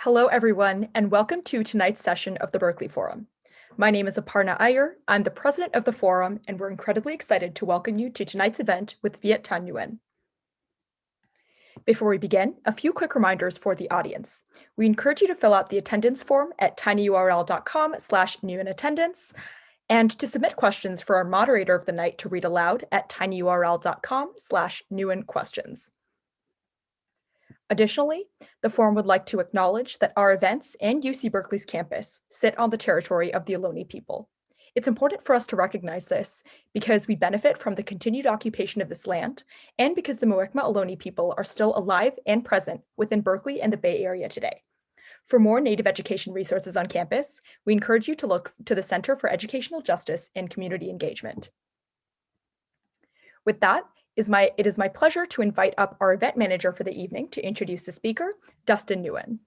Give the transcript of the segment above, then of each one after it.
Hello, everyone, and welcome to tonight's session of the Berkeley Forum. My name is Aparna Iyer. I'm the president of the forum, and we're incredibly excited to welcome you to tonight's event with Viet Thanh Nguyen. Before we begin, a few quick reminders for the audience. We encourage you to fill out the attendance form at tinyurl.com/newenattendance, and to submit questions for our moderator of the night to read aloud at tinyurl.com/newenquestions. Additionally, the forum would like to acknowledge that our events and UC Berkeley's campus sit on the territory of the Ohlone people. It's important for us to recognize this because we benefit from the continued occupation of this land and because the Muwekma Ohlone people are still alive and present within Berkeley and the Bay Area today. For more Native education resources on campus, we encourage you to look to the Center for Educational Justice and Community Engagement. With that, it is my pleasure to invite up our event manager for the evening to introduce the speaker, Dustin Newen.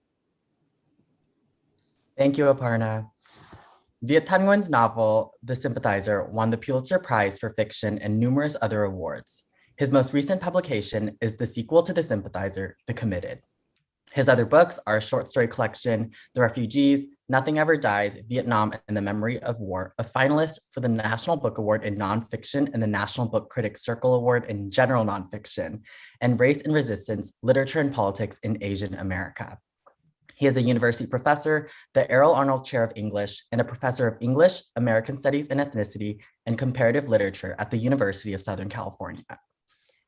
Thank you, Aparna. Viet Thanh Nguyen's novel, The Sympathizer, won the Pulitzer Prize for Fiction and numerous other awards. His most recent publication is the sequel to The Sympathizer, The Committed. His other books are a short story collection, The Refugees, Nothing Ever Dies, Vietnam and the Memory of War, a finalist for the National Book Award in Nonfiction and the National Book Critics Circle Award in General Nonfiction, and Race and Resistance, Literature and Politics in Asian America. He is a university professor, the Errol Arnold Chair of English, and a professor of English, American Studies and Ethnicity, and Comparative Literature at the University of Southern California.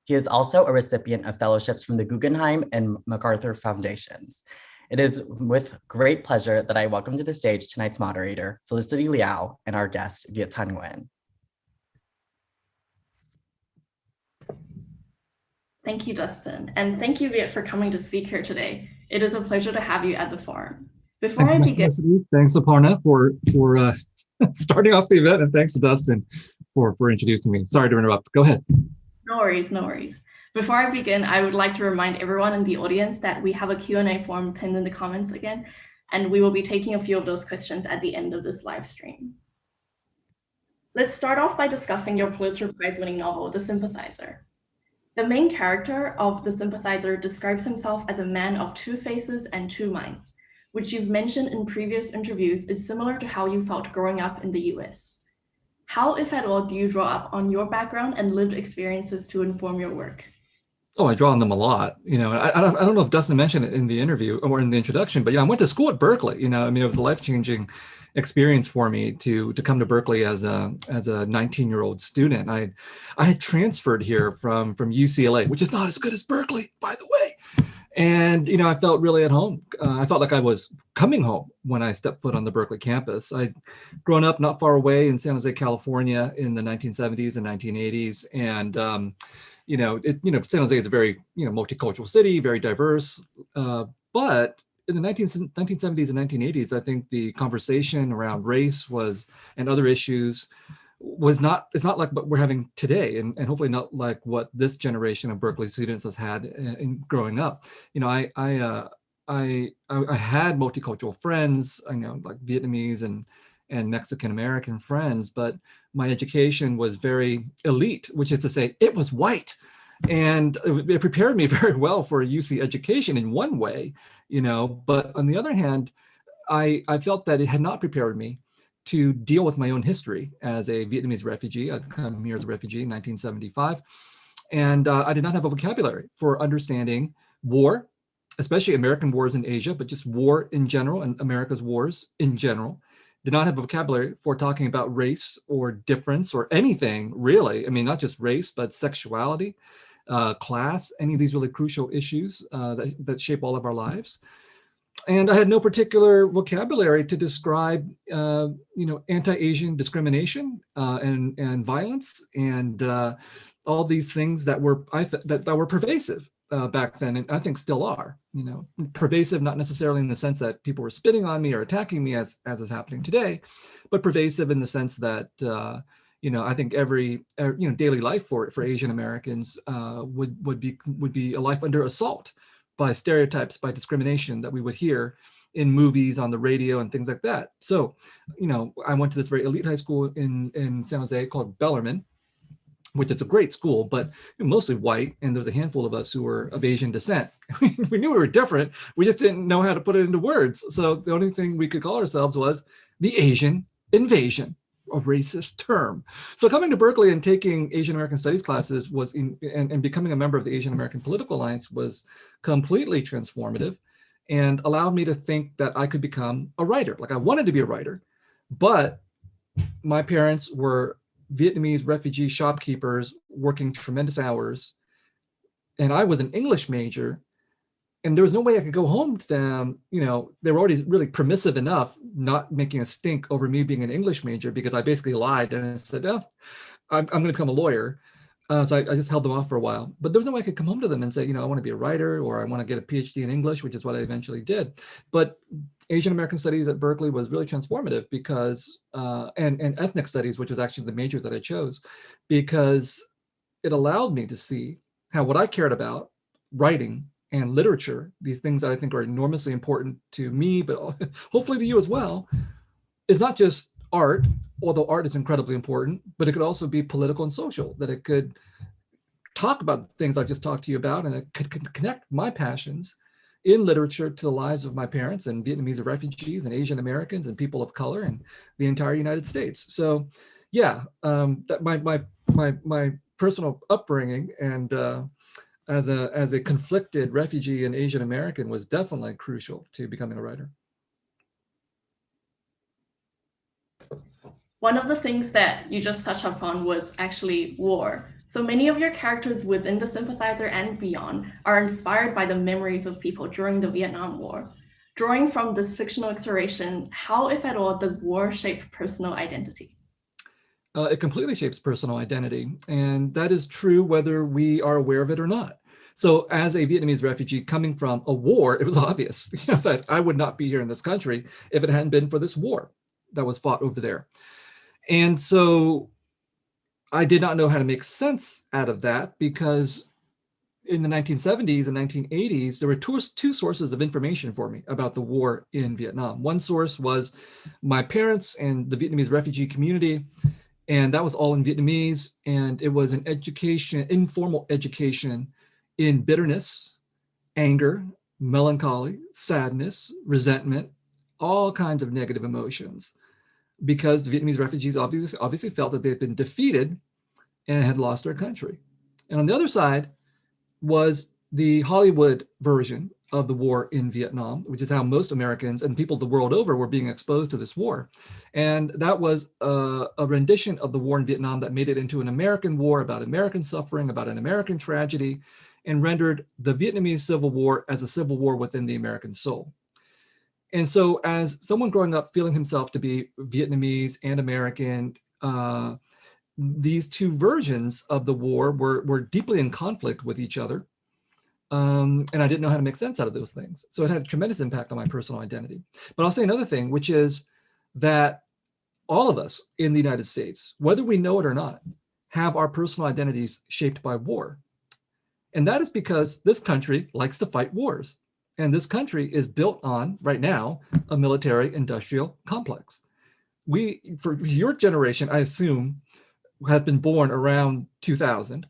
He is also a recipient of fellowships from the Guggenheim and MacArthur Foundations. It is with great pleasure that I welcome to the stage tonight's moderator, Felicity Liao, and our guest, Viet Thanh Nguyen. Thank you, Dustin, and thank you, Viet, for coming to speak here today. It is a pleasure to have you at the forum. Before I begin, thanks, Aparna, for starting off the event, and thanks to Dustin for introducing me. Sorry to interrupt. Go ahead. No worries, no worries. Before I begin, I would like to remind everyone in the audience that we have a Q&A form pinned in the comments again, and we will be taking a few of those questions at the end of this live stream. Let's start off by discussing your Pulitzer Prize-winning novel, The Sympathizer. The main character of The Sympathizer describes himself as a man of two faces and two minds, which you've mentioned in previous interviews is similar to how you felt growing up in the US. How, if at all, do you draw up on your background and lived experiences to inform your work? Oh, I draw on them a lot. I don't know if Dustin mentioned it in the interview or in the introduction, but I went to school at Berkeley. It was a life-changing experience for me to come to Berkeley as a 19-year-old student. I had transferred here from UCLA, which is not as good as Berkeley, by the way. And I felt really at home. I felt like I was coming home when I stepped foot on the Berkeley campus. I'd grown up not far away in San Jose, California, in the 1970s and 1980s, and San Jose is a very multicultural city, very diverse. But in the 1970s and 1980s, I think the conversation around race and other issues it's not like what we're having today, and hopefully not like what this generation of Berkeley students has had in growing up. I had multicultural friends, like Vietnamese and Mexican American friends, but my education was very elite, which is to say it was white. And it prepared me very well for a UC education in one way, but on the other hand, I felt that it had not prepared me to deal with my own history as a Vietnamese refugee. I'd come here as a refugee in 1975. And I did not have a vocabulary for understanding war, especially American wars in Asia, but just war in general and America's wars in general. Did not have a vocabulary for talking about race or difference or anything really. Not just race, but sexuality, class, any of these really crucial issues that shape all of our lives. And I had no particular vocabulary to describe, anti-Asian discrimination and violence and all these things that were that were pervasive back then, and I think still are. Pervasive, not necessarily in the sense that people were spitting on me or attacking me as is happening today, but pervasive in the sense that I think every daily life for Asian Americans would be a life under assault by stereotypes, by discrimination that we would hear in movies, on the radio, and things like that. So, I went to this very elite high school in San Jose called Bellarmine, which is a great school, but mostly white. And there was a handful of us who were of Asian descent. We knew we were different. We just didn't know how to put it into words. So the only thing we could call ourselves was the Asian invasion, a racist term. So coming to Berkeley and taking Asian American Studies classes and becoming a member of the Asian American Political Alliance was completely transformative and allowed me to think that I could become a writer. Like I wanted to be a writer, but my parents were Vietnamese refugee shopkeepers working tremendous hours. And I was an English major, and there was no way I could go home to them. You know, they were already really permissive enough, not making a stink over me being an English major, because I basically lied and I said, oh, I'm going to become a lawyer. So I just held them off for a while. But there was no way I could come home to them and say, you know, I want to be a writer, or I want to get a PhD in English, which is what I eventually did. But Asian American Studies at Berkeley was really transformative because, and ethnic studies, which was actually the major that I chose, because it allowed me to see how what I cared about, writing and literature, these things that I think are enormously important to me, but hopefully to you as well, is not just art, although art is incredibly important, but it could also be political and social, that it could talk about things I've just talked to you about, and it could connect my passions in literature to the lives of my parents and Vietnamese refugees and Asian Americans and people of color and the entire United States. So yeah, that my personal upbringing and as a conflicted refugee and Asian American was definitely crucial to becoming a writer. One of the things that you just touched upon was actually war. So many of your characters within the Sympathizer and beyond are inspired by the memories of people during the Vietnam War. Drawing from this fictional exploration, how, if at all, does war shape personal identity? It completely shapes personal identity. And that is true whether we are aware of it or not. So as a Vietnamese refugee coming from a war, it was obvious, you know, that I would not be here in this country if it hadn't been for this war that was fought over there. And so I did not know how to make sense out of that, because in the 1970s and 1980s, there were two sources of information for me about the war in Vietnam. One source was my parents and the Vietnamese refugee community, and that was all in Vietnamese. And it was an education, informal education in bitterness, anger, melancholy, sadness, resentment, all kinds of negative emotions, because the Vietnamese refugees obviously felt that they had been defeated and had lost their country. And on the other side was the Hollywood version of the war in Vietnam, which is how most Americans and people the world over were being exposed to this war. And that was a rendition of the war in Vietnam that made it into an American war about American suffering, about an American tragedy, and rendered the Vietnamese Civil War as a civil war within the American soul. And so as someone growing up feeling himself to be Vietnamese and American, these two versions of the war were deeply in conflict with each other. And I didn't know how to make sense out of those things. So it had a tremendous impact on my personal identity. But I'll say another thing, which is that all of us in the United States, whether we know it or not, have our personal identities shaped by war. And that is because this country likes to fight wars. And this country is built on, right now, a military-industrial complex. We, for your generation, I assume, have been born around 2000,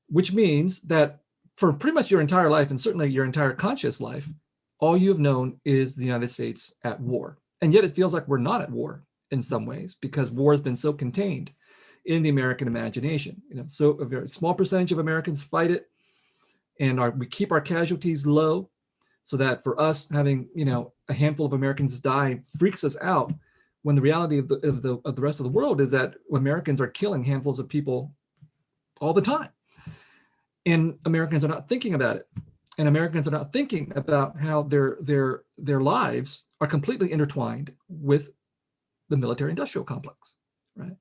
which means that for pretty much your entire life, and certainly your entire conscious life, all you have known is the United States at war. And yet it feels like we're not at war in some ways, because war has been so contained in the American imagination. You know, so a very small percentage of Americans fight it, and we keep our casualties low, so that for us, having, you know, a handful of Americans die freaks us out, when the reality of the rest of the world is that Americans are killing handfuls of people all the time. And Americans are not thinking about it. And Americans are not thinking about how their lives are completely intertwined with the military-industrial complex, right?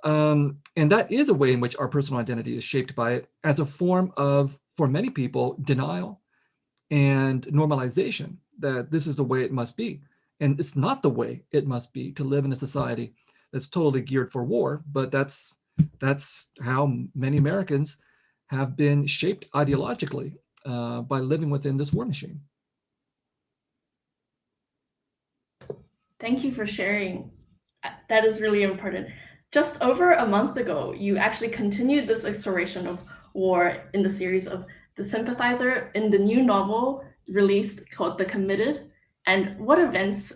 And that is a way in which our personal identity is shaped by it, as a form of, for many people, denial and normalization, that this is the way it must be. And it's not the way it must be to live in a society that's totally geared for war, but that's how many Americans have been shaped ideologically by living within this war machine. Thank you for sharing. That is really important. Just over a month ago, you actually continued this exploration of war in the series of The Sympathizer in the new novel released called The Committed. And what events,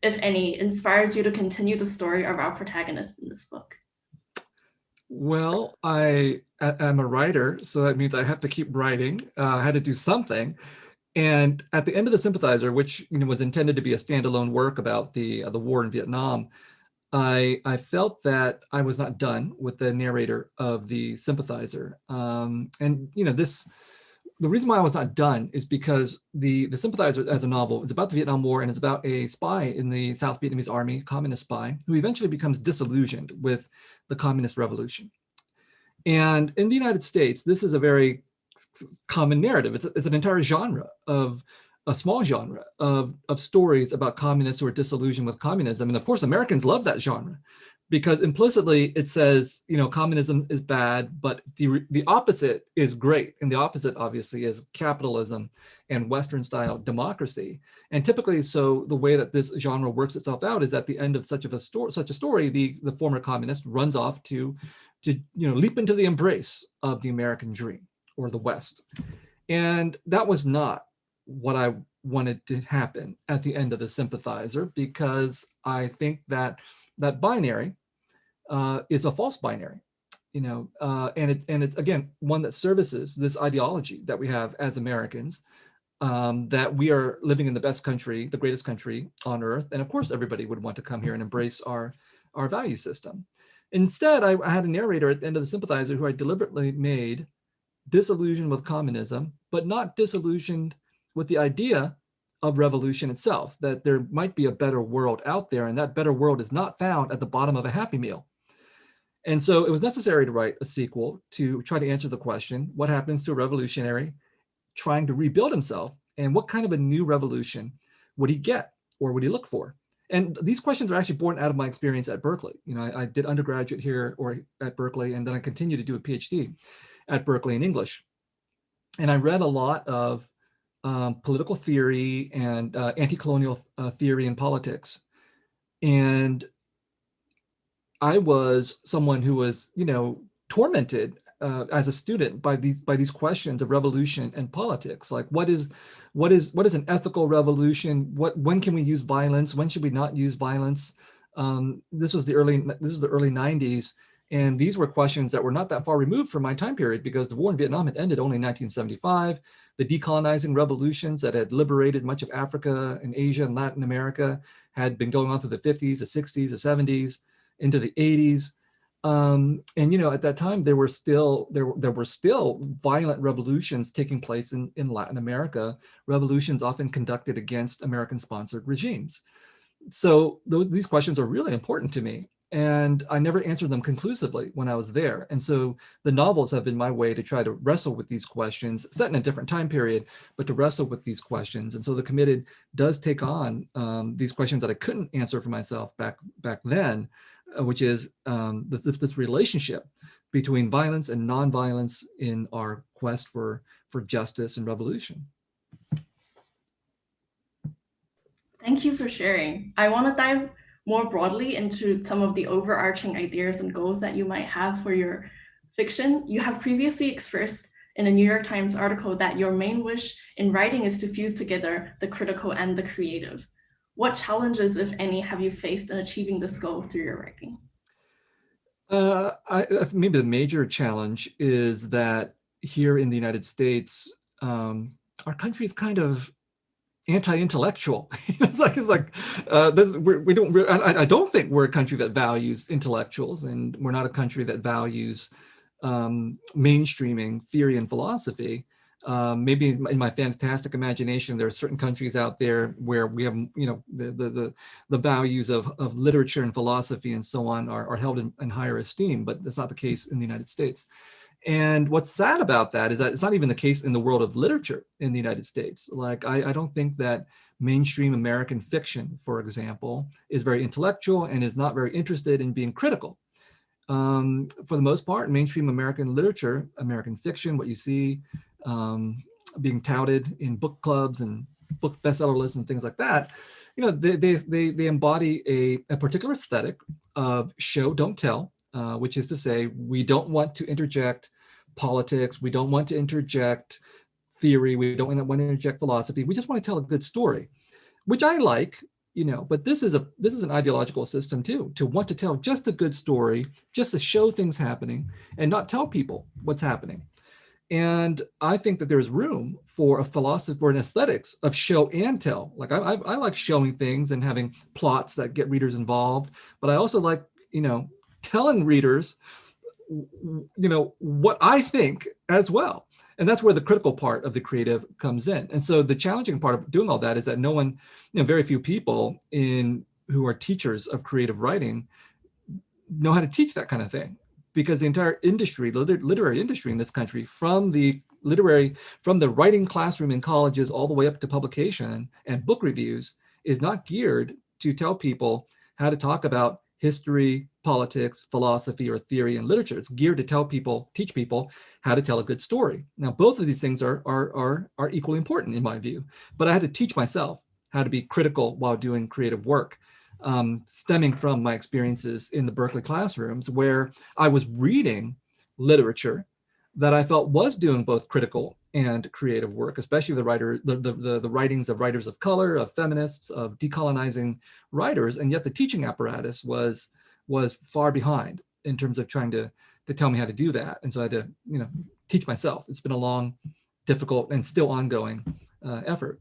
if any, inspired you to continue the story of our protagonist in this book? Well, I am a writer, so that means I have to keep writing. I had to do something. And at the end of The Sympathizer, which was intended to be a standalone work about the war in Vietnam, I felt that I was not done with the narrator of The Sympathizer. The reason why I was not done is because the Sympathizer as a novel is about the Vietnam War, and it's about a spy in the South Vietnamese army, communist spy, who eventually becomes disillusioned with the communist revolution. And in the United States, this is a very common narrative. It's an entire genre of a small genre of stories about communists who are disillusioned with communism. And of course, Americans love that genre because implicitly it says, communism is bad, but the opposite is great. And the opposite obviously is capitalism and Western style democracy. And typically, so the way that this genre works itself out is at the end of such a story, the former communist runs off to leap into the embrace of the American dream or the West. And that was not what I wanted to happen at the end of The Sympathizer, because I think that binary is a false binary, and it's again one that services this ideology that we have as Americans, that we are living in the best country, the greatest country on earth, and of course everybody would want to come here and embrace our value system. Instead, I had a narrator at the end of The Sympathizer who I deliberately made disillusioned with communism, but not disillusioned with the idea of revolution itself, that there might be a better world out there, and that better world is not found at the bottom of a Happy Meal. And so it was necessary to write a sequel to try to answer the question, what happens to a revolutionary trying to rebuild himself, and what kind of a new revolution would he get, or would he look for? And these questions are actually born out of my experience at Berkeley. I did undergraduate here or at Berkeley, and then I continued to do a PhD at Berkeley in English. And I read a lot of political theory and anti-colonial theory and politics. And I was someone who was, tormented as a student by these questions of revolution and politics. Like, what is an ethical revolution? When can we use violence? When should we not use violence? This was the early 90s. And these were questions that were not that far removed from my time period, because the war in Vietnam had ended only in 1975. The decolonizing revolutions that had liberated much of Africa and Asia and Latin America had been going on through the 50s, the 60s, the 70s, into the 80s. At that time, there were still violent revolutions taking place in Latin America, revolutions often conducted against American-sponsored regimes. So these questions are really important to me. And I never answered them conclusively when I was there. And so the novels have been my way to try to wrestle with these questions, set in a different time period, but to wrestle with these questions. And so The Committed does take on these questions that I couldn't answer for myself back then, which is this relationship between violence and nonviolence in our quest for justice and revolution. Thank you for sharing. I want to dive more broadly into some of the overarching ideas and goals that you might have for your fiction. You have previously expressed in a New York Times article that your main wish in writing is to fuse together the critical and the creative. What challenges, if any, have you faced in achieving this goal through your writing? Maybe the major challenge is that here in the United States, our country is kind of anti-intellectual. I don't think we're a country that values intellectuals, and we're not a country that values mainstreaming theory and philosophy. Maybe in my fantastic imagination, there are certain countries out there where we have, the values of literature and philosophy and so on are held in higher esteem, but that's not the case in the United States. And what's sad about that is that it's not even the case in the world of literature in the United States. Like, I don't think that mainstream American fiction, for example, is very intellectual and is not very interested in being critical. For the most part, mainstream American literature, American fiction, what you see being touted in book clubs and book bestseller lists and things like that, they embody a particular aesthetic of show, don't tell, which is to say, we don't want to interject politics, we don't want to interject theory, we don't want to interject philosophy. We just want to tell a good story, which I like, but this is an ideological system too, to want to tell just a good story, just to show things happening and not tell people what's happening. And I think that there's room for a philosophy or an aesthetics of show and tell. Like I like showing things and having plots that get readers involved, but I also like, telling readers, what I think as well. And that's where the critical part of the creative comes in. And so the challenging part of doing all that is that no one, very few people who are teachers of creative writing know how to teach that kind of thing, because the entire industry, the literary industry in this country, from the writing classroom in colleges all the way up to publication and book reviews, is not geared to tell people how to talk about history, politics, philosophy, or theory and literature. It's geared to teach people how to tell a good story. Now, both of these things are equally important in my view, but I had to teach myself how to be critical while doing creative work, stemming from my experiences in the Berkeley classrooms, where I was reading literature that I felt was doing both critical and creative work, especially the writings of writers of color, of feminists, of decolonizing writers, and yet the teaching apparatus was far behind in terms of trying to tell me how to do that. And so I had to, teach myself. It's been a long, difficult, and still ongoing effort.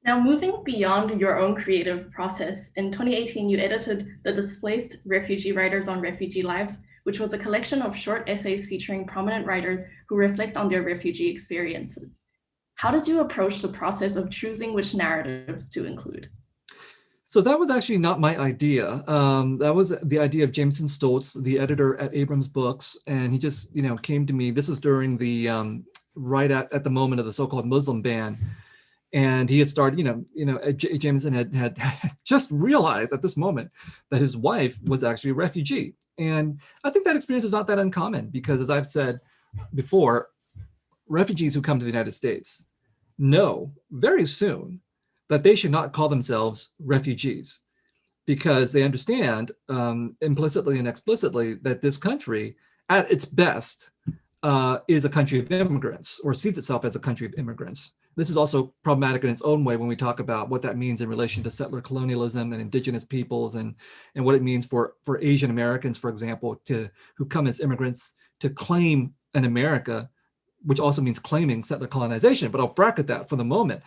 Now, moving beyond your own creative process, in 2018, you edited The Displaced Refugee Writers on Refugee Lives, which was a collection of short essays featuring prominent writers who reflect on their refugee experiences. How did you approach the process of choosing which narratives to include? So that was actually not my idea. That was the idea of Jameson Stoltz, the editor at Abrams Books. And he just, came to me. This was during the, right at the moment of the so-called Muslim ban. And he had started, Jameson had just realized at this moment that his wife was actually a refugee. And I think that experience is not that uncommon, because as I've said before, refugees who come to the United States know very soon that they should not call themselves refugees, because they understand implicitly and explicitly that this country, at its best, is a country of immigrants, or sees itself as a country of immigrants. This is also problematic in its own way when we talk about what that means in relation to settler colonialism and indigenous peoples, and what it means for Asian Americans, for example, who come as immigrants to claim an America, which also means claiming settler colonization. But I'll bracket that for the moment.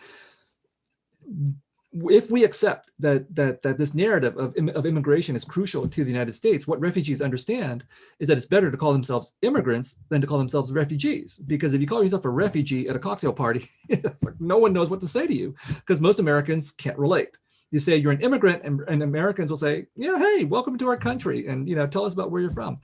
If we accept that this narrative of immigration is crucial to the United States, what refugees understand is that it's better to call themselves immigrants than to call themselves refugees. Because if you call yourself a refugee at a cocktail party, it's like no one knows what to say to you, because most Americans can't relate. You say you're an immigrant, and Americans will say, hey, welcome to our country, and tell us about where you're from.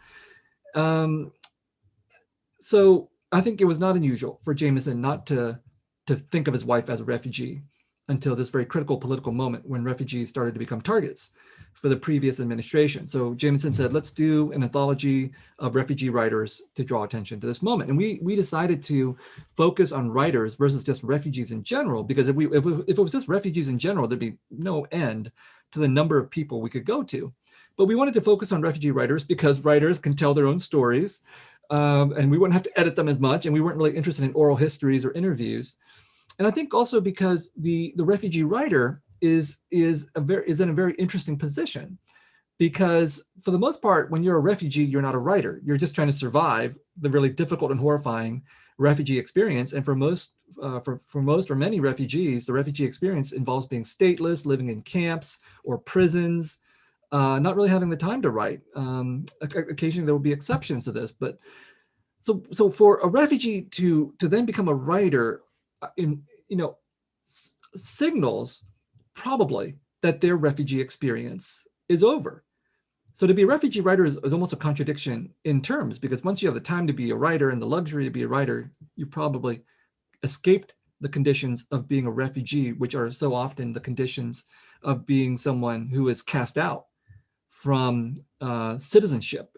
So I think it was not unusual for Jameson not to think of his wife as a refugee until this very critical political moment when refugees started to become targets for the previous administration. So Jameson said, let's do an anthology of refugee writers to draw attention to this moment. And we decided to focus on writers versus just refugees in general, because if it was just refugees in general, there'd be no end to the number of people we could go to. But we wanted to focus on refugee writers because writers can tell their own stories, and we wouldn't have to edit them as much, and we weren't really interested in oral histories or interviews. And I think also because the refugee writer is in a very interesting position, because for the most part, when you're a refugee, you're not a writer. You're just trying to survive the really difficult and horrifying refugee experience. And for many refugees, the refugee experience involves being stateless, living in camps or prisons, not really having the time to write. Occasionally there will be exceptions to this, but so for a refugee to then become a writer, signals probably that their refugee experience is over. So to be a refugee writer is almost a contradiction in terms, because once you have the time to be a writer and the luxury to be a writer, you've probably escaped the conditions of being a refugee, which are so often the conditions of being someone who is cast out from citizenship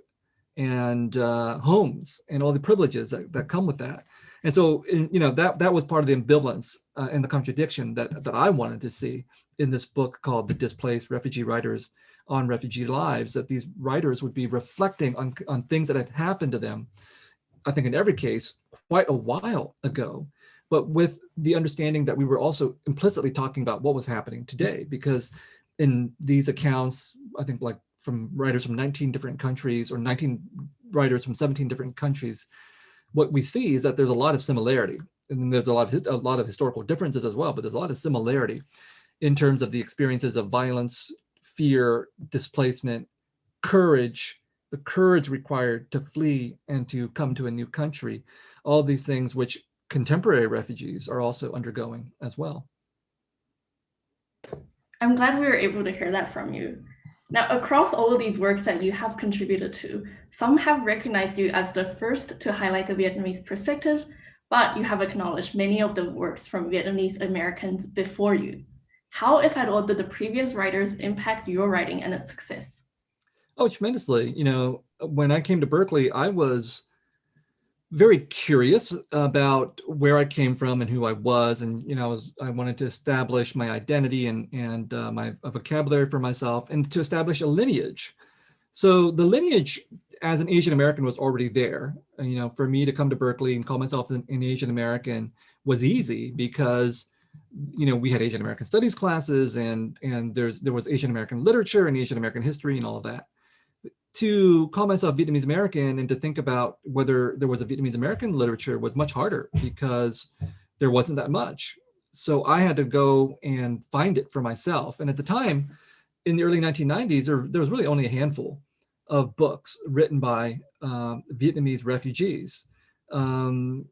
and homes and all the privileges that come with that. And so, that was part of the ambivalence and the contradiction that I wanted to see in this book called The Displaced Refugee Writers on refugee lives, that these writers would be reflecting on things that had happened to them, I think in every case, quite a while ago, but with the understanding that we were also implicitly talking about what was happening today, because in these accounts, I think like from writers from 19 different countries or 19 writers from 17 different countries, what we see is that there's a lot of similarity. And then there's a lot of historical differences as well, but there's a lot of similarity in terms of the experiences of violence, fear, displacement, courage, the courage required to flee and to come to a new country, all these things which contemporary refugees are also undergoing as well. I'm glad we were able to hear that from you. Now, across all of these works that you have contributed to, some have recognized you as the first to highlight the Vietnamese perspective, but you have acknowledged many of the works from Vietnamese Americans before you. How, if at all, did the previous writers impact your writing and its success? Oh, tremendously. You know, when I came to Berkeley, I was very curious about where I came from and who I was, and you know, I wanted to establish my identity and my vocabulary for myself, and to establish a lineage. So the lineage as an Asian American was already there. You know, for me to come to Berkeley and call myself an Asian American was easy because, you know, we had Asian American studies classes, and there was Asian American literature and Asian American history and all of that. To call myself Vietnamese American and to think about whether there was a Vietnamese American literature was much harder because there wasn't that much. So I had to go and find it for myself. And at the time, in the early 1990s, there was really only a handful of books written by Vietnamese refugees. And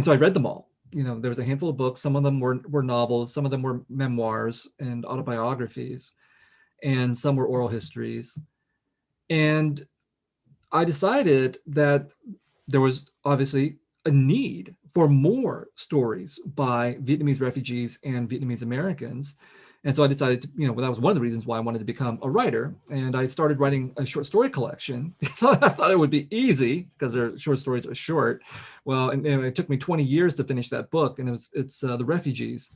so I read them all. You know, there was a handful of books. Some of them were novels, some of them were memoirs and autobiographies, and some were oral histories. And I decided that there was obviously a need for more stories by Vietnamese refugees and Vietnamese Americans. And so I decided to, you know, well, that was one of the reasons why I wanted to become a writer. And I started writing a short story collection. I thought it would be easy because their short stories are short. Well, and it took me 20 years to finish that book, and it's The Refugees.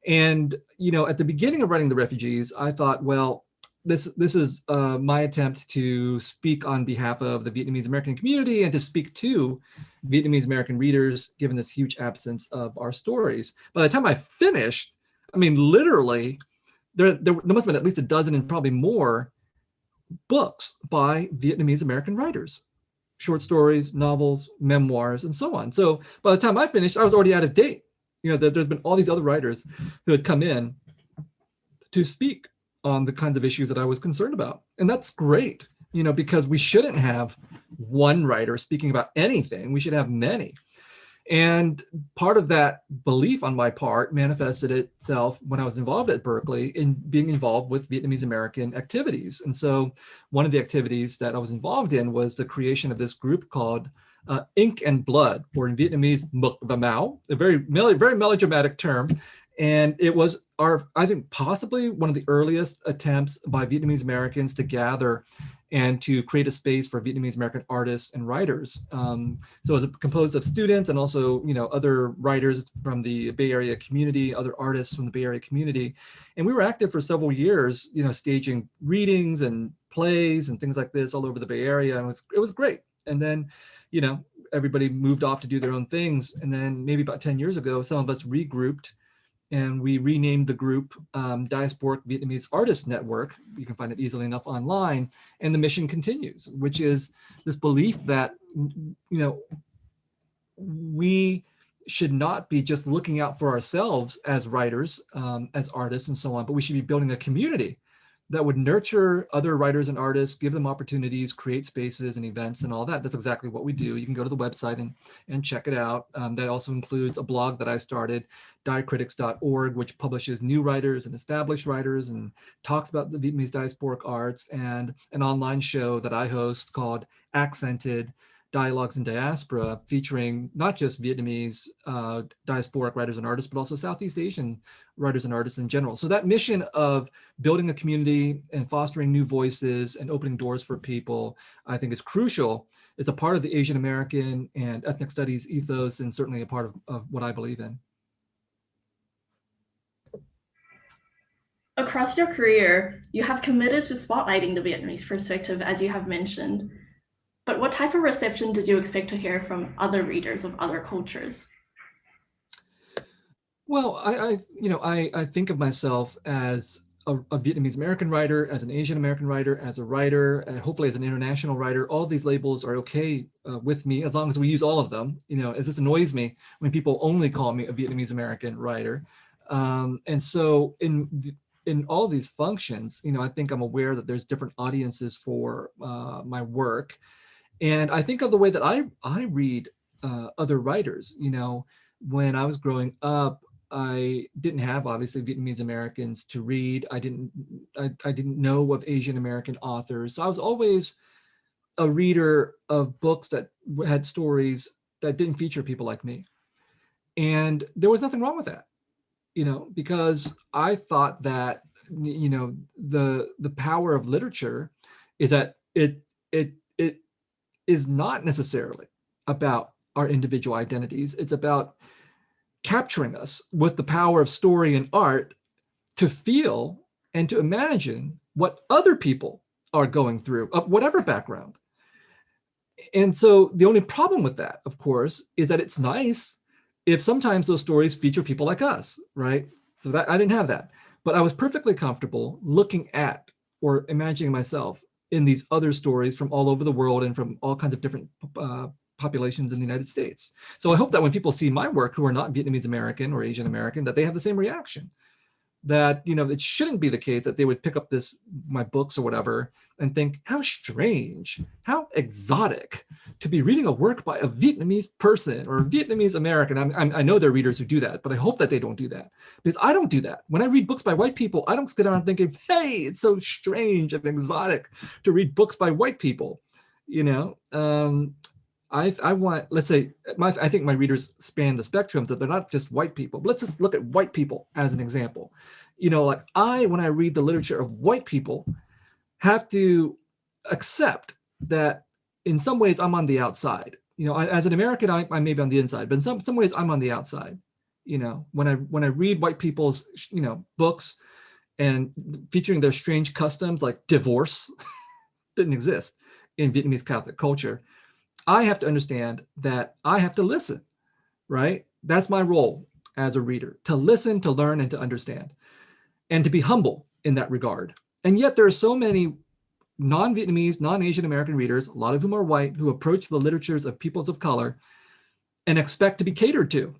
And, you know, at the beginning of writing The Refugees, I thought, well, this is my attempt to speak on behalf of the Vietnamese American community and to speak to Vietnamese American readers, given this huge absence of our stories. By the time I finished, I mean, literally, there must have been at least a dozen and probably more books by Vietnamese American writers, short stories, novels, memoirs, and so on. So by the time I finished, I was already out of date. You know, there's been all these other writers who had come in to speak on the kinds of issues that I was concerned about. And that's great, you know, because we shouldn't have one writer speaking about anything. We should have many. And part of that belief on my part manifested itself when I was involved at Berkeley in being involved with Vietnamese American activities. And so one of the activities that I was involved in was the creation of this group called Ink and Blood, or in Vietnamese, Muk và Mao, a very melodramatic term. And it was I think possibly one of the earliest attempts by Vietnamese Americans to gather and to create a space for Vietnamese American artists and writers. So it was composed of students and also, you know, other writers from the Bay Area community, other artists from the Bay Area community. And we were active for several years, you know, staging readings and plays and things like this all over the Bay Area. And it was great. And then, you know, everybody moved off to do their own things. And then maybe about 10 years ago, some of us regrouped and we renamed the group Diasporic Vietnamese Artists Network. You can find it easily enough online. And the mission continues, which is this belief that, you know, we should not be just looking out for ourselves as writers, as artists and so on, but we should be building a community that would nurture other writers and artists, give them opportunities, create spaces and events and all that. That's exactly what we do. You can go to the website and check it out. That also includes a blog that I started, diacritics.org, which publishes new writers and established writers and talks about the Vietnamese diasporic arts, and an online show that I host called Accented Dialogues in Diaspora, featuring not just Vietnamese diasporic writers and artists, but also Southeast Asian writers and artists in general. So that mission of building a community and fostering new voices and opening doors for people, I think is crucial. It's a part of the Asian American and ethnic studies ethos, and certainly a part of what I believe in. Across your career, you have committed to spotlighting the Vietnamese perspective, as you have mentioned. But what type of reception did you expect to hear from other readers of other cultures? Well, I think of myself as a Vietnamese American writer, as an Asian American writer, as a writer, hopefully as an international writer. All these labels are okay with me as long as we use all of them. As this annoys me when people only call me a Vietnamese American writer. And so in all these functions, I think I'm aware that there's different audiences for my work. And I think of the way that I read other writers. When I was growing up, I didn't have obviously Vietnamese Americans to read. I didn't know of Asian American authors. So I was always a reader of books that had stories that didn't feature people like me. And there was nothing wrong with that, because I thought that, the power of literature is that it is not necessarily about our individual identities. It's about capturing us with the power of story and art to feel and to imagine what other people are going through, of whatever background. And so the only problem with that, of course, is that it's nice if sometimes those stories feature people like us, right? So that I didn't have that, but I was perfectly comfortable looking at or imagining myself in these other stories from all over the world and from all kinds of different populations in the United States. So I hope that when people see my work who are not Vietnamese American or Asian American, that they have the same reaction. That, it shouldn't be the case that they would pick up my books or whatever and think, how strange, how exotic to be reading a work by a Vietnamese person or a Vietnamese American. I know there are readers who do that, but I hope that they don't do that, because I don't do that. When I read books by white people, I don't sit around thinking, hey, it's so strange and exotic to read books by white people. I want, let's say, I think my readers span the spectrum, that they're not just white people. But let's just look at white people as an example. When I read the literature of white people, have to accept that in some ways I'm on the outside. As an American, I may be on the inside, but in some ways I'm on the outside. When I read white people's, books and featuring their strange customs like divorce, didn't exist in Vietnamese Catholic culture. I have to understand that I have to listen, right? That's my role as a reader, to listen, to learn, and to understand, and to be humble in that regard. And yet there are so many non-Vietnamese, non-Asian American readers, a lot of whom are white, who approach the literatures of peoples of color and expect to be catered to.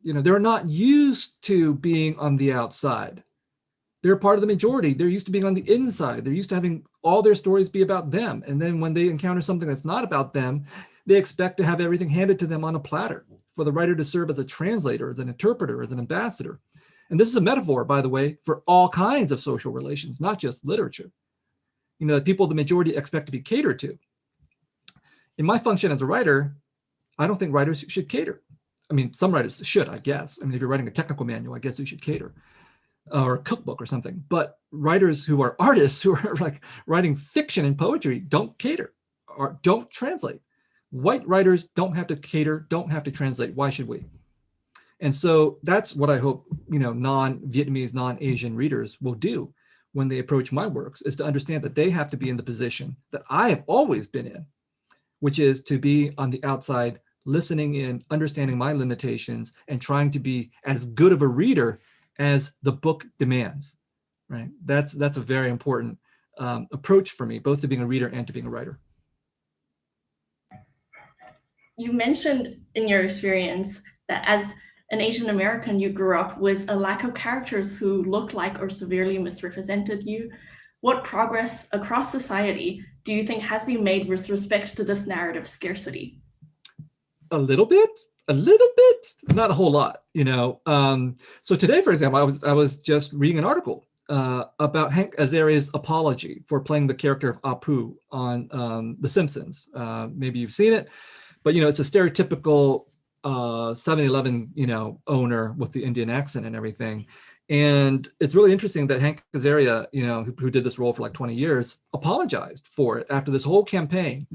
They're not used to being on the outside. They're part of the majority. They're used to being on the inside. They're used to having all their stories be about them. And then when they encounter something that's not about them, they expect to have everything handed to them on a platter, for the writer to serve as a translator, as an interpreter, as an ambassador. And this is a metaphor, by the way, for all kinds of social relations, not just literature. The people the majority expect to be catered to. In my function as a writer, I don't think writers should cater. I mean, some writers should, I guess. I mean, if you're writing a technical manual, I guess you should cater. Or a cookbook or something. But writers who are artists, who are like writing fiction and poetry, don't cater or don't translate. White writers don't have to cater, don't have to translate. Why should we? And so that's what I hope, non-Vietnamese, non-Asian readers will do when they approach my works, is to understand that they have to be in the position that I have always been in, which is to be on the outside, listening in, understanding my limitations, and trying to be as good of a reader as the book demands, right? That's a very important approach for me, both to being a reader and to being a writer. You mentioned in your experience that as an Asian American, you grew up with a lack of characters who looked like or severely misrepresented you. What progress across society do you think has been made with respect to this narrative scarcity? A little bit, not a whole lot, So today, for example, I was just reading an article about Hank Azaria's apology for playing the character of Apu on The Simpsons. Maybe you've seen it, but it's a stereotypical 7-Eleven, owner with the Indian accent and everything. And it's really interesting that Hank Azaria, who did this role for like 20 years, apologized for it after this whole campaign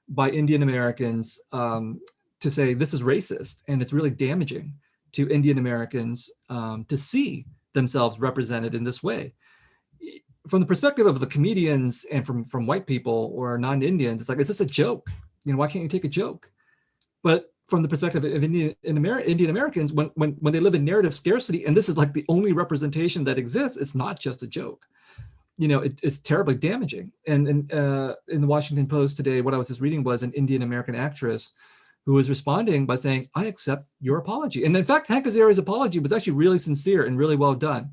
by Indian Americans to say this is racist and it's really damaging to Indian Americans to see themselves represented in this way. From the perspective of the comedians and from white people or non-Indians, it's like, it's just a joke. You know, why can't you take a joke? But from the perspective of Indian Americans, when they live in narrative scarcity, and this is like the only representation that exists, it's not just a joke. You know, it's terribly damaging. And in the Washington Post today, what I was just reading was an Indian American actress who was responding by saying, I accept your apology. And in fact, Hank Azaria's apology was actually really sincere and really well done.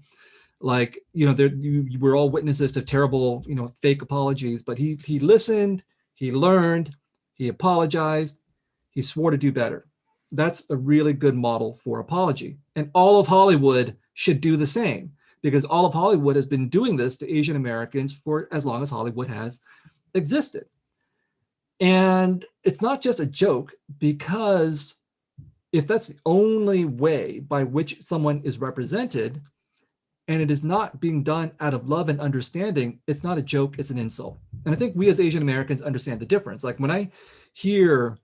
Like, you know, you were all witnesses to terrible, you know, fake apologies, but he listened, he learned, he apologized, he swore to do better. That's a really good model for apology. And all of Hollywood should do the same, because all of Hollywood has been doing this to Asian Americans for as long as Hollywood has existed. And it's not just a joke, because if that's the only way by which someone is represented, and it is not being done out of love and understanding, it's not a joke, it's an insult. And I think we as Asian Americans understand the difference. Like when I hear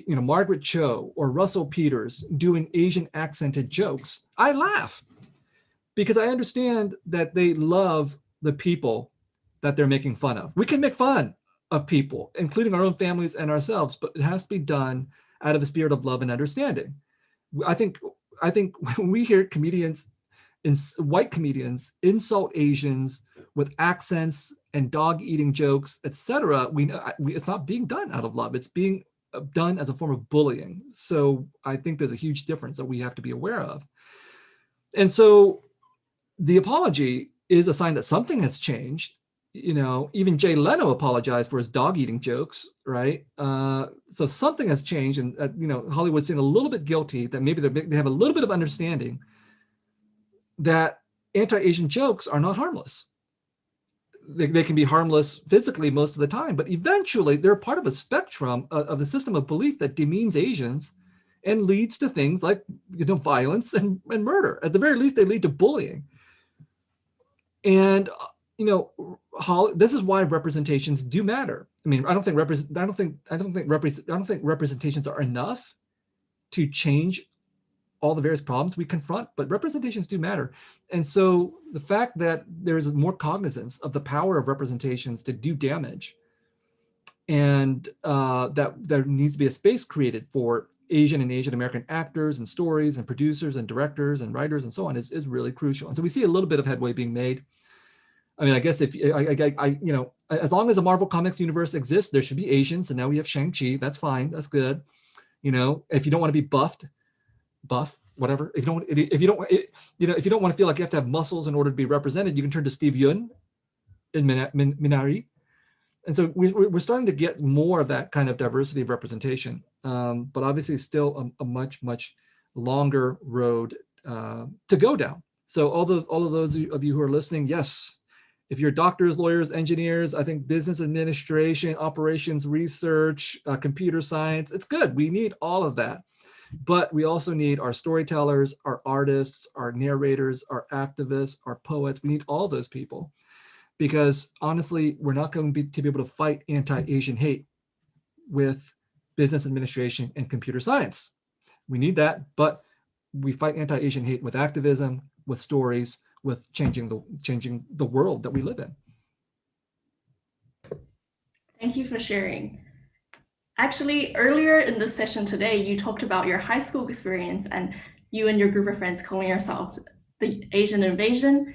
Margaret Cho or Russell Peters doing Asian accented jokes, I laugh, because I understand that they love the people that they're making fun of. We can make fun of people, including our own families and ourselves, but it has to be done out of the spirit of love and understanding. I think when we hear white comedians insult Asians with accents and dog-eating jokes, etc., it's not being done out of love. It's being done as a form of bullying. So I think there's a huge difference that we have to be aware of. And so the apology is a sign that something has changed. You know, even Jay Leno apologized for his dog-eating jokes, right? So something has changed, and Hollywood's feeling a little bit guilty that maybe they have a little bit of understanding that anti-Asian jokes are not harmless. They can be harmless physically most of the time, but eventually they're part of a spectrum of a system of belief that demeans Asians and leads to things like violence and murder. At the very least, they lead to bullying. And this is why representations do matter. I mean, I don't think representations are enough to change all the various problems we confront, but representations do matter. And so the fact that there's more cognizance of the power of representations to do damage, and that there needs to be a space created for Asian and Asian American actors and stories and producers and directors and writers and so on is really crucial. And so we see a little bit of headway being made. I mean, I guess if as long as a Marvel Comics universe exists, there should be Asians. And now we have Shang-Chi. That's fine. That's good. If you don't want to be buff, whatever. If you don't want to feel like you have to have muscles in order to be represented, you can turn to Steve Yeun in Minari. And so we're starting to get more of that kind of diversity of representation, but obviously still a much, much longer road to go down. So all of those of you who are listening, yes, if you're doctors, lawyers, engineers, I think business administration, operations, research, computer science, it's good. We need all of that. But we also need our storytellers, our artists, our narrators, our activists, our poets. We need all those people, because honestly, we're not going to be able to fight anti-Asian hate with business administration and computer science. We need that, but we fight anti-Asian hate with activism, with stories, with changing the world that we live in. Thank you for sharing. Actually, earlier in this session today, you talked about your high school experience and you and your group of friends calling yourselves the Asian Invasion.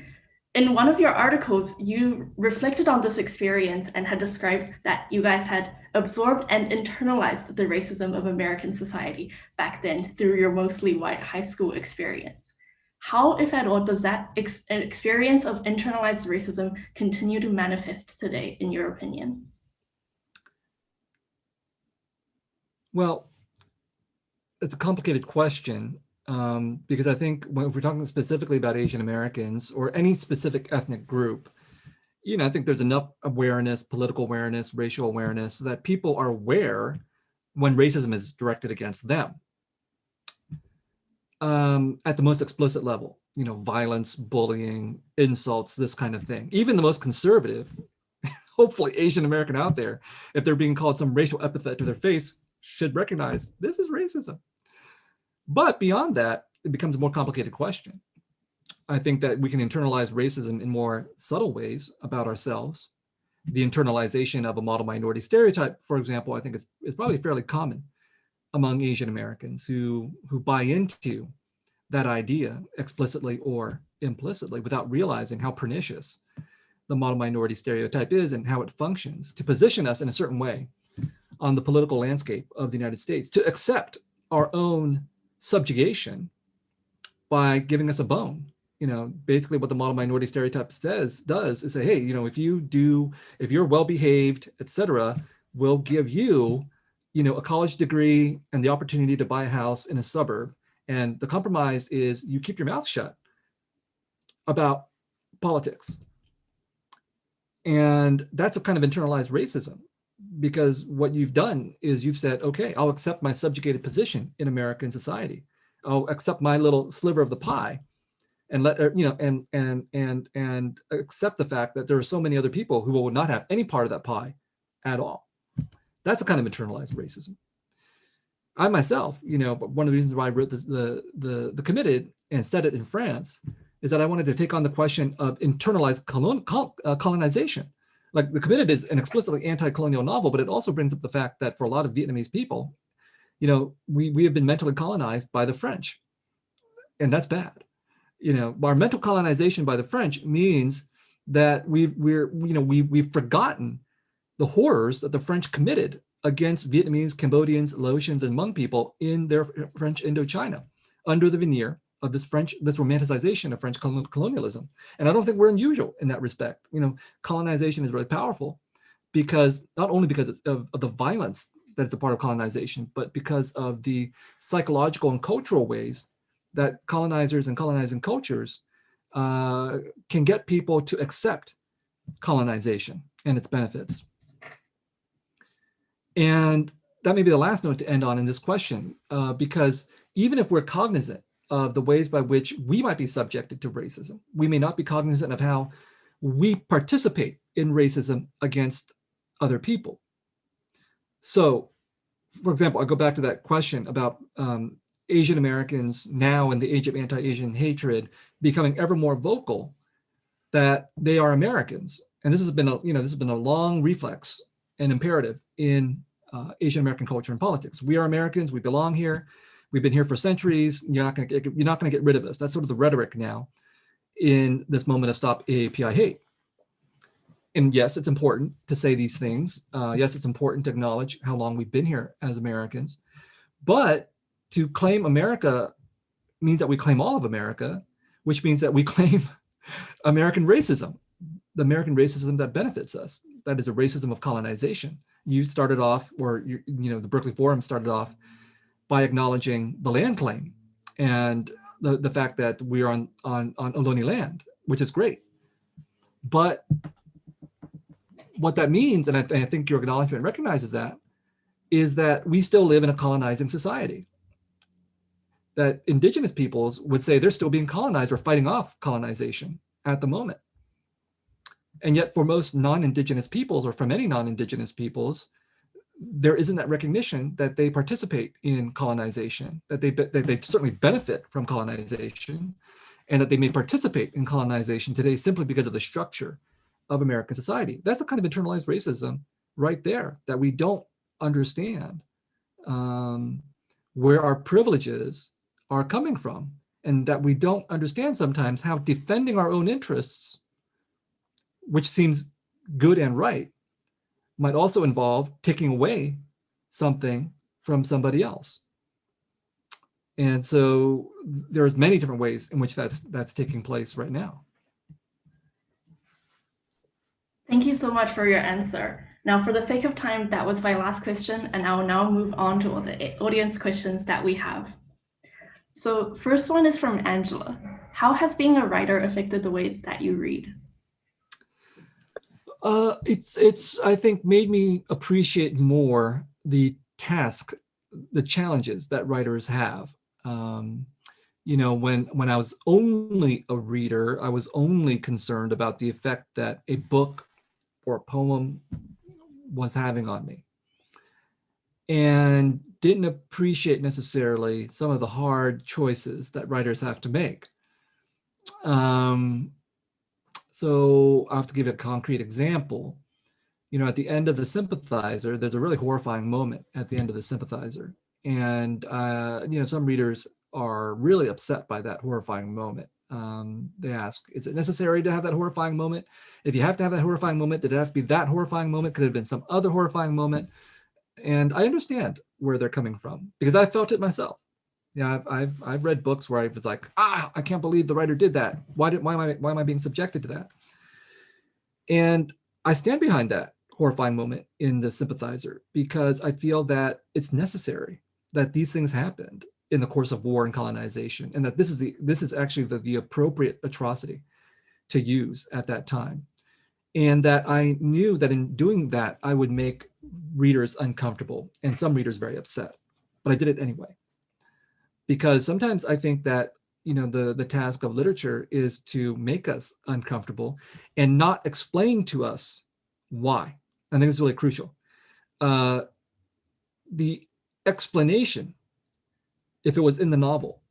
In one of your articles, you reflected on this experience and had described that you guys had absorbed and internalized the racism of American society back then through your mostly white high school experience. How, if at all, does that experience of internalized racism continue to manifest today, in your opinion? Well, it's a complicated question, because I think if we're talking specifically about Asian Americans or any specific ethnic group, I think there's enough awareness, political awareness, racial awareness, so that people are aware when racism is directed against them. At the most explicit level, violence, bullying, insults, this kind of thing. Even the most conservative, hopefully Asian American out there, if they're being called some racial epithet to their face, should recognize this is racism. But beyond that, it becomes a more complicated question. I think that we can internalize racism in more subtle ways about ourselves. The internalization of a model minority stereotype, for example, I think is probably fairly common among Asian Americans who buy into that idea explicitly or implicitly without realizing how pernicious the model minority stereotype is and how it functions to position us in a certain way on the political landscape of the United States, to accept our own subjugation by giving us a bone. Basically what the model minority stereotype does is say, hey, if you're well-behaved, etc., we'll give you, a college degree and the opportunity to buy a house in a suburb. And the compromise is you keep your mouth shut about politics. And that's a kind of internalized racism, because what you've done is you've said, okay, I'll accept my subjugated position in American society. I'll accept my little sliver of the pie and and accept the fact that there are so many other people who will not have any part of that pie at all. That's a kind of internalized racism. I myself, one of the reasons why I wrote this, the Committed and said it in France, is that I wanted to take on the question of internalized colonization. Like The Committed is an explicitly anti-colonial novel, but it also brings up the fact that for a lot of Vietnamese people, we have been mentally colonized by the French, and that's bad. Our mental colonization by the French means that we've forgotten the horrors that the French committed against Vietnamese, Cambodians, Laotians, and Hmong people in their French Indochina under the veneer of this romanticization of French colonialism. And I don't think we're unusual in that respect. Colonization is really powerful because not only because of the violence that is a part of colonization, but because of the psychological and cultural ways that colonizers and colonizing cultures can get people to accept colonization and its benefits. And that may be the last note to end on in this question, because even if we're cognizant of the ways by which we might be subjected to racism, we may not be cognizant of how we participate in racism against other people. So, for example, I go back to that question about Asian Americans now in the age of anti-Asian hatred becoming ever more vocal that they are Americans. And this has been a long reflex and imperative in Asian American culture and politics. We are Americans. We belong here. We've been here for centuries. You're not going to get rid of us. That's sort of the rhetoric now in this moment of Stop AAPI Hate. And yes, it's important to say these things. Yes, it's important to acknowledge how long we've been here as Americans. But to claim America means that we claim all of America, which means that we claim American racism, the American racism that benefits us. That is a racism of colonization. You started off, or the Berkeley Forum started off by acknowledging the land claim and the fact that we are on Ohlone land, which is great. But what that means, and I think your acknowledgement recognizes that, is that we still live in a colonizing society. That indigenous peoples would say they're still being colonized or fighting off colonization at the moment. And yet for most non-indigenous peoples, or for many non-indigenous peoples, there isn't that recognition that they participate in colonization, that they certainly benefit from colonization, and that they may participate in colonization today simply because of the structure of American society. That's a kind of internalized racism right there, that we don't understand where our privileges are coming from, and that we don't understand sometimes how defending our own interests, which seems good and right, might also involve taking away something from somebody else. And so there's many different ways in which that's taking place right now. Thank you so much for your answer. Now, for the sake of time, that was my last question, and I will now move on to all the audience questions that we have. So first one is from Angela. How has being a writer affected the way that you read? It's I think made me appreciate more the task, the challenges that writers have. When I was only a reader, I was only concerned about the effect that a book or a poem was having on me, and didn't appreciate necessarily some of the hard choices that writers have to make. So I have to give a concrete example. At the end of the Sympathizer, there's a really horrifying moment at the end of the Sympathizer. And, some readers are really upset by that horrifying moment. They ask, is it necessary to have that horrifying moment? If you have to have that horrifying moment, did it have to be that horrifying moment? Could it have been some other horrifying moment? And I understand where they're coming from because I felt it myself. I've read books where I was like, I can't believe the writer did that. Why am I being subjected to that? And I stand behind that horrifying moment in the Sympathizer because I feel that it's necessary that these things happened in the course of war and colonization, and that this is actually the appropriate atrocity to use at that time. And that I knew that in doing that, I would make readers uncomfortable and some readers very upset, but I did it anyway. Because sometimes I think that, the task of literature is to make us uncomfortable and not explain to us why. I think it's really crucial. The explanation, if it was in the novel,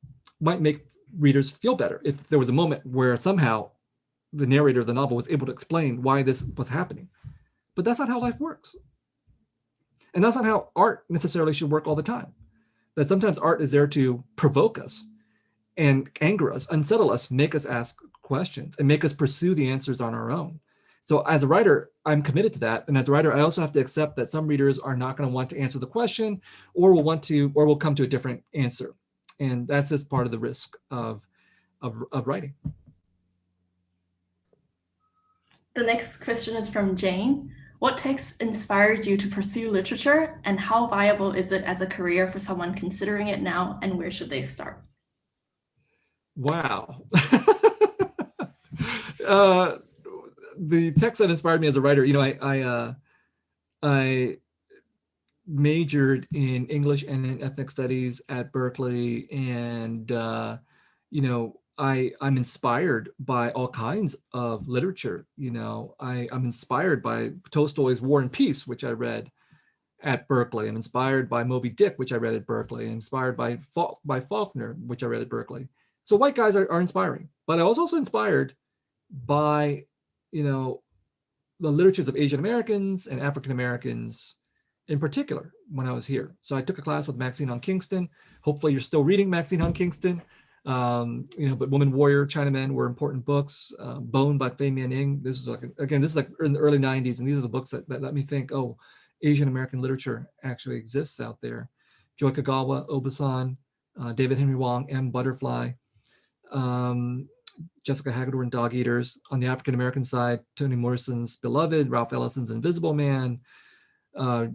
might make readers feel better if there was a moment where somehow the narrator of the novel was able to explain why this was happening. But that's not how life works. And that's not how art necessarily should work all the time. That sometimes art is there to provoke us and anger us, unsettle us, make us ask questions, and make us pursue the answers on our own. So as a writer, I'm committed to that. And as a writer, I also have to accept that some readers are not going to want to answer the question or will come to a different answer. And that's just part of the risk of writing. The next question is from Jane. What text inspired you to pursue literature, and how viable is it as a career for someone considering it now, and where should they start? Wow. The text that inspired me as a writer, I majored in English and in ethnic studies at Berkeley, and I'm inspired by all kinds of literature. I'm inspired by Tolstoy's War and Peace, which I read at Berkeley. I'm inspired by Moby Dick, which I read at Berkeley. I'm inspired by Faulkner, which I read at Berkeley. So white guys are inspiring, but I was also inspired by, the literatures of Asian Americans and African Americans in particular when I was here. So I took a class with Maxine Hong Kingston. Hopefully you're still reading Maxine Hong Kingston. But Woman Warrior, Chinamen were important books. Bone by Fei Mian-ing. This is like in the early 90s. And these are the books that let me think, Asian American literature actually exists out there. Joy Kagawa, Obasan, David Henry Wong, M. Butterfly, Jessica Hagedorn, Dog Eaters. On the African American side, Toni Morrison's Beloved, Ralph Ellison's Invisible Man,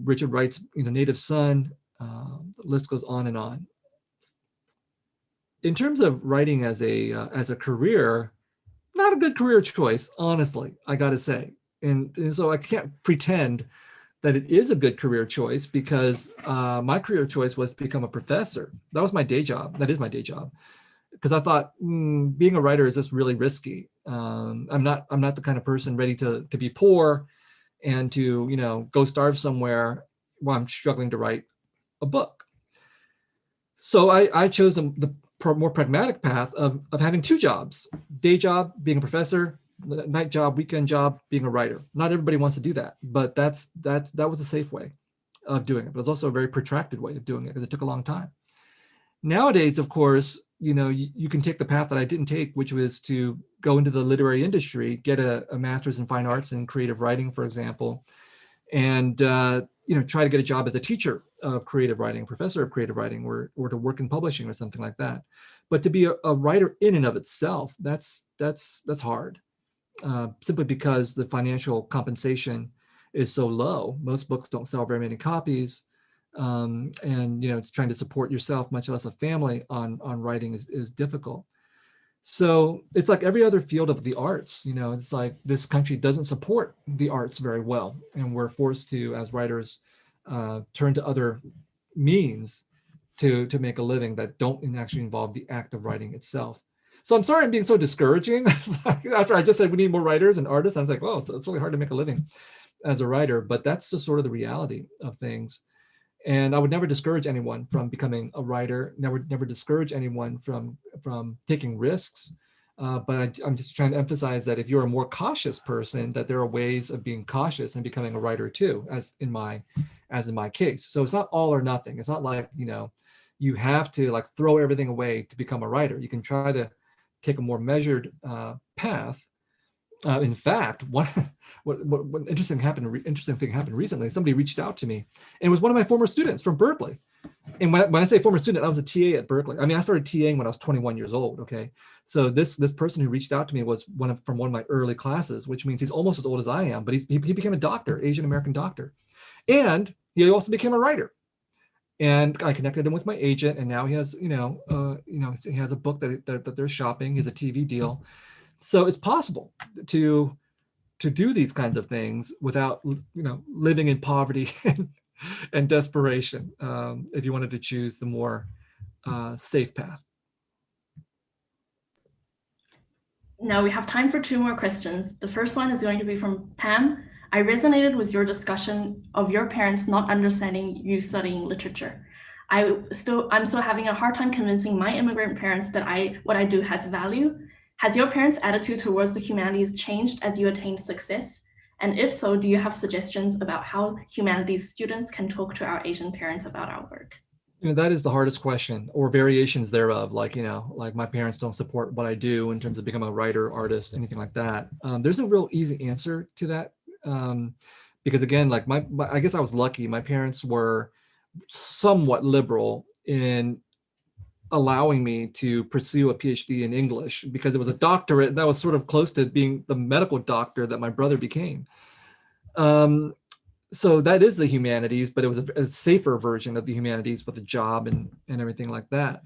Richard Wright's Native Son. The list goes on and on. In terms of writing as a career, not a good career choice, honestly, I got to say. And so I can't pretend that it is a good career choice because my career choice was to become a professor. That was my day job. That is my day job. Because I thought being a writer is just really risky. I'm not the kind of person ready to be poor and to go starve somewhere while I'm struggling to write a book. So I chose the more pragmatic path of having two jobs: day job being a professor, night job, weekend job being a writer. Not everybody wants to do that, but that was a safe way of doing it. But it was also a very protracted way of doing it because it took a long time. Nowadays, of course, you can take the path that I didn't take, which was to go into the literary industry, get a master's in fine arts and creative writing, for example, and try to get a job as a teacher of creative writing, professor of creative writing, or to work in publishing or something like that. But to be a writer in and of itself, that's hard, simply because the financial compensation is so low. Most books don't sell very many copies, and trying to support yourself, much less a family, on writing is difficult. So it's like every other field of the arts, it's like this country doesn't support the arts very well. And we're forced to, as writers, turn to other means to make a living that don't actually involve the act of writing itself. So I'm sorry I'm being so discouraging. After I just said we need more writers and artists, I was like, well, it's really hard to make a living as a writer, but that's just sort of the reality of things. And I would never discourage anyone from becoming a writer, never discourage anyone from taking risks. But I'm just trying to emphasize that if you're a more cautious person, that there are ways of being cautious and becoming a writer too, as in my case. So it's not all or nothing. It's not like, you have to like throw everything away to become a writer. You can try to take a more measured path. In fact, what interesting thing happened recently. Somebody reached out to me, and it was one of my former students from Berkeley. And when I say former student, I was a TA at Berkeley. I mean, I started TAing when I was 21 years old. Okay, so this person who reached out to me was from one of my early classes, which means he's almost as old as I am. But he became a doctor, Asian American doctor, and he also became a writer. And I connected him with my agent, and now he has he has a book that they're shopping. He has a TV deal. So it's possible to do these kinds of things without living in poverty and desperation, if you wanted to choose the more safe path. Now we have time for 2 more questions. The first one is going to be from Pam. I resonated with your discussion of your parents not understanding you studying literature. I'm still having a hard time convincing my immigrant parents that what I do has value. Has your parents' attitude towards the humanities changed as you attained success? And if so, do you have suggestions about how humanities students can talk to our Asian parents about our work? That is the hardest question, or variations thereof. Like my parents don't support what I do in terms of becoming a writer, artist, anything like that. There's no real easy answer to that, because again, like I guess I was lucky. My parents were somewhat liberal in allowing me to pursue a PhD in English, because it was a doctorate that was sort of close to being the medical doctor that my brother became. So that is the humanities, but it was a safer version of the humanities with a job and everything like that.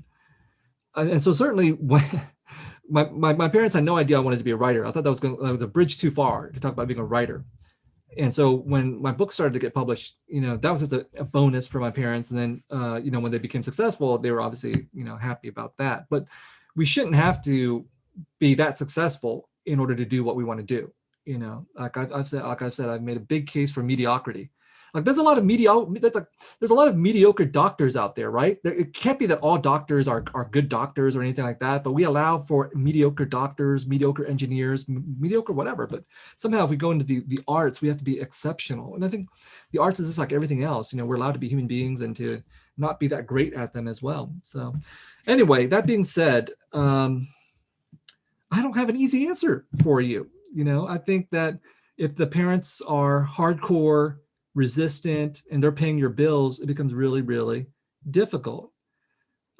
And so certainly when my parents had no idea I wanted to be a writer. I thought that was a bridge too far to talk about being a writer. And so when my book started to get published, that was just a bonus for my parents. And then, when they became successful, they were obviously, happy about that. But we shouldn't have to be that successful in order to do what we want to do. Like I've said, I've made a big case for mediocrity. Like there's a lot of mediocre doctors out there, right? It can't be that all doctors are good doctors or anything like that, but we allow for mediocre doctors, mediocre engineers, mediocre whatever. But somehow if we go into the arts, we have to be exceptional. And I think the arts is just like everything else. We're allowed to be human beings and to not be that great at them as well. So anyway, that being said, I don't have an easy answer for you. I think that if the parents are hardcore resistant and they're paying your bills, it becomes really, really difficult.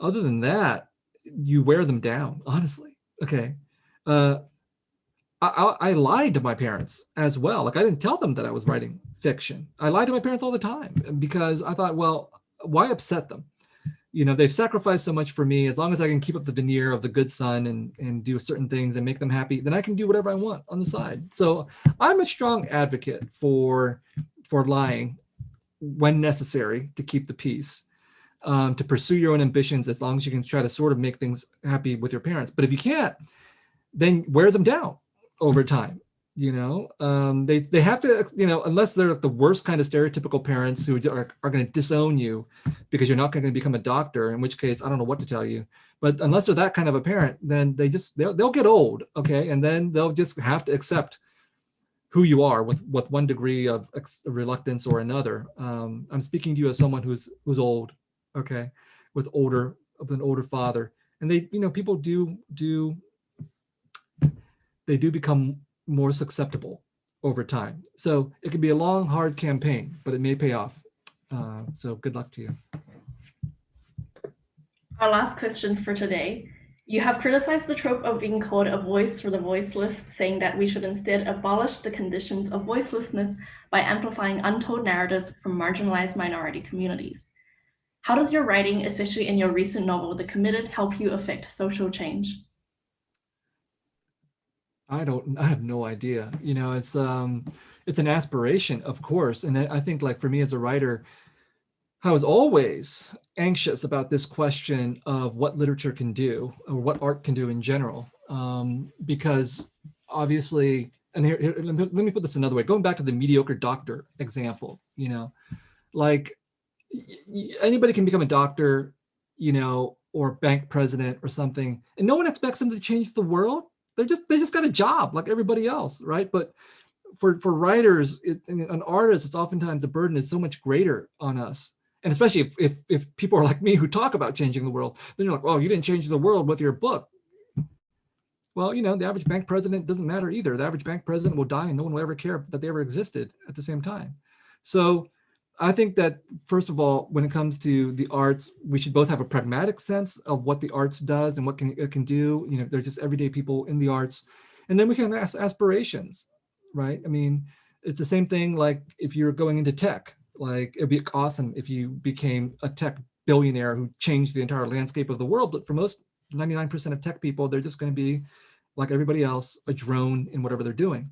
Other than that, you wear them down, honestly. Okay. I lied to my parents as well. Like I didn't tell them that I was writing fiction. I lied to my parents all the time because I thought, well, why upset them? They've sacrificed so much for me. As long as I can keep up the veneer of the good son and do certain things and make them happy, then I can do whatever I want on the side. So I'm a strong advocate for lying when necessary to keep the peace, to pursue your own ambitions as long as you can try to sort of make things happy with your parents. But if you can't, then wear them down over time. They have to, unless they're the worst kind of stereotypical parents who are going to disown you because you're not going to become a doctor, in which case I don't know what to tell you. But unless they're that kind of a parent, then they'll get old, okay, and then they'll just have to accept who you are with one degree of reluctance or another. I'm speaking to you as someone who's old, okay, with an older father, and people do become more susceptible over time. So it can be a long, hard campaign, but it may pay off. So good luck to you. Our last question for today. You have criticized the trope of being called a voice for the voiceless, saying that we should instead abolish the conditions of voicelessness by amplifying untold narratives from marginalized minority communities. How does your writing, especially in your recent novel, The Committed, help you affect social change? I have no idea. It's an aspiration, of course. And I think like for me as a writer, I was always anxious about this question of what literature can do or what art can do in general. Because obviously, and here, let me put this another way, going back to the mediocre doctor example, like anybody can become a doctor, or bank president or something, and no one expects them to change the world. they just got a job like everybody else, right? But for writers and artists, it's oftentimes the burden is so much greater on us. And especially if people are like me who talk about changing the world, then you're like, oh, you didn't change the world with your book. Well, you know, the average bank president doesn't matter either. The average bank president will die and no one will ever care that they ever existed at the same time. So I think that, first of all, when it comes to the arts, we should both have a pragmatic sense of what the arts does and what it can do. You know, they're just everyday people in the arts. And then we can have aspirations, right? I mean, it's the same thing like if you're going into tech, like it'd be awesome if you became a tech billionaire who changed the entire landscape of the world. But for most 99% of tech people, they're just going to be like everybody else, a drone in whatever they're doing.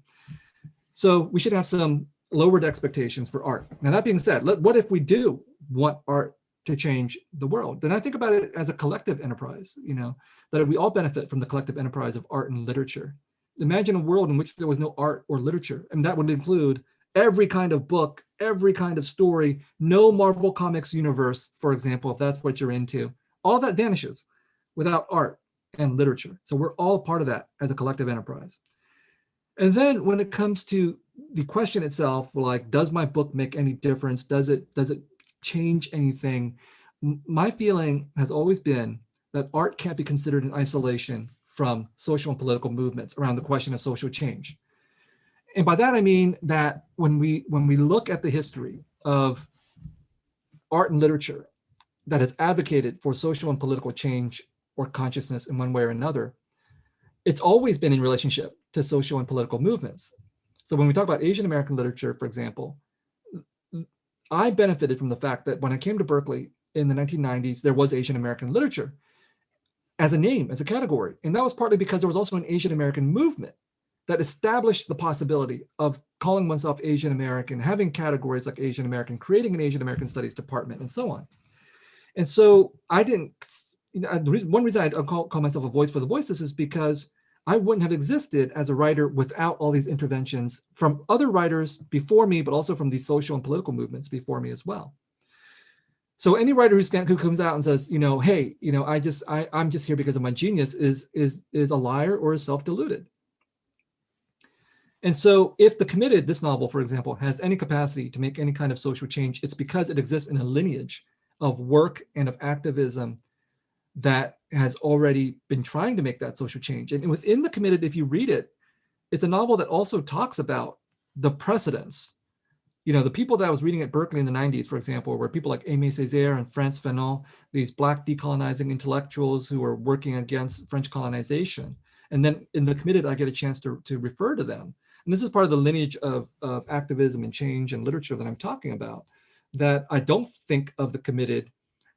So we should have some lowered expectations for art. Now, that being said, what if we do want art to change the world? Then I think about it as a collective enterprise, you know, that we all benefit from the collective enterprise of art and literature. Imagine a world in which there was no art or literature, and that would include every kind of book, every kind of story, no Marvel Comics universe, for example, if that's what you're into. All that vanishes without art and literature. So we're all part of that as a collective enterprise. And then when it comes to the question itself, like, does my book make any difference? Does it change anything? My feeling has always been that art can't be considered in isolation from social and political movements around the question of social change. And by that, I mean that when we look at the history of art and literature that has advocated for social and political change or consciousness in one way or another, it's always been in relationship to social and political movements. So when we talk about Asian American literature, for example, I benefited from the fact that when I came to Berkeley in the 1990s, there was Asian American literature as a name, as a category. And that was partly because there was also an Asian American movement that established the possibility of calling oneself Asian American, having categories like Asian American, creating an Asian American Studies department, and so on. And so I didn't, you know, one reason I call myself a voice for the voiceless is because I wouldn't have existed as a writer without all these interventions from other writers before me, but also from these social and political movements before me as well. So any writer who comes out and says, you know, hey, you know, I'm just here because of my genius is a liar or is self-deluded. And so if The Committed, this novel, for example, has any capacity to make any kind of social change, it's because it exists in a lineage of work and of activism that has already been trying to make that social change. And within The Committed, if you read it, it's a novel that also talks about the precedents. You know, the people that I was reading at Berkeley in the 90s, for example, were people like Aimé Césaire and Frantz Fanon, these Black decolonizing intellectuals who were working against French colonization. And then in The Committed, I get a chance to refer to them. And this is part of the lineage of activism and change and literature that I'm talking about, that I don't think of The Committed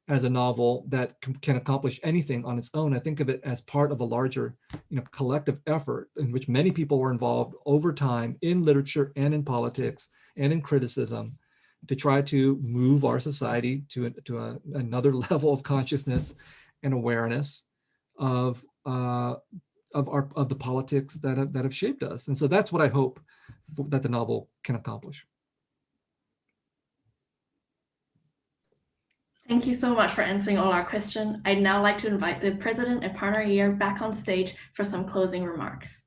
as a novel that can accomplish anything on its own. I think of it as part of a larger, you know, collective effort in which many people were involved over time in literature and in politics and in criticism to try to move our society to another level of consciousness and awareness of the politics that have shaped us. And so that's what I hope that the novel can accomplish. Thank you so much for answering all our questions. I'd now like to invite the President and Partner Year back on stage for some closing remarks.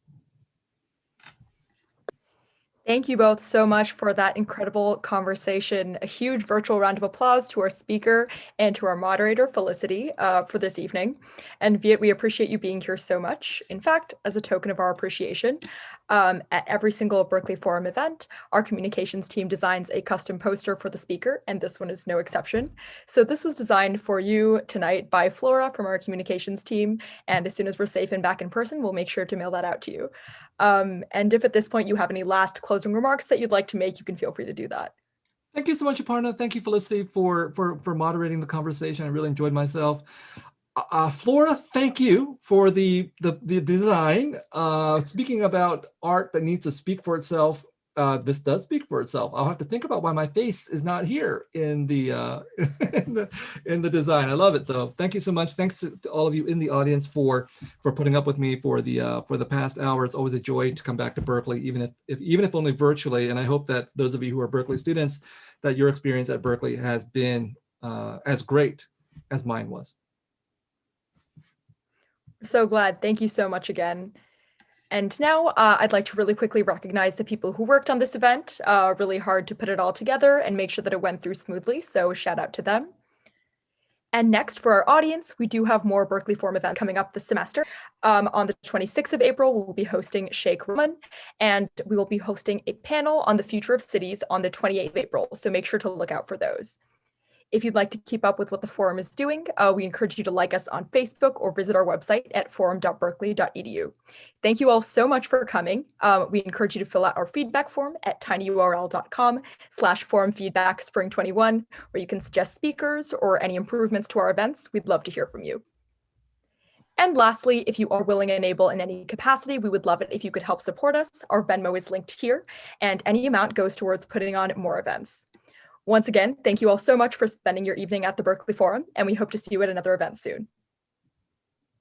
Thank you both so much for that incredible conversation. A huge virtual round of applause to our speaker and to our moderator, Felicity, for this evening. And Viet, we appreciate you being here so much. In fact, as a token of our appreciation, at every single Berkeley Forum event, our communications team designs a custom poster for the speaker, and this one is no exception. So this was designed for you tonight by Flora from our communications team, and as soon as we're safe and back in person, we'll make sure to mail that out to you. And if at this point you have any last closing remarks that you'd like to make, you can feel free to do that. Thank you so much, Aparna. Thank you, Felicity, for moderating the conversation. I really enjoyed myself. Flora, thank you for the design. Speaking about art that needs to speak for itself, this does speak for itself. I'll have to think about why my face is not here in the in the design. I love it though. Thank you so much. Thanks to all of you in the audience for putting up with me for the past hour. It's always a joy to come back to Berkeley, even if only virtually. And I hope that those of you who are Berkeley students, that your experience at Berkeley has been as great as mine was. So glad. Thank you so much again. And now I'd like to really quickly recognize the people who worked on this event. Really hard to put it all together and make sure that it went through smoothly, so shout out to them. And next, for our audience, we do have more Berkeley Forum events coming up this semester. On the 26th of April, we'll be hosting Sheikh Rahman, and we will be hosting a panel on the future of cities on the 28th of April, so make sure to look out for those. If you'd like to keep up with what the forum is doing, we encourage you to like us on Facebook or visit our website at forum.berkeley.edu. Thank you all so much for coming. We encourage you to fill out our feedback form at tinyurl.com/forumfeedbackspring21, where you can suggest speakers or any improvements to our events. We'd love to hear from you. And lastly, if you are willing and able in any capacity, we would love it if you could help support us. Our Venmo is linked here, and any amount goes towards putting on more events. Once again, thank you all so much for spending your evening at the Berkeley Forum, and we hope to see you at another event soon.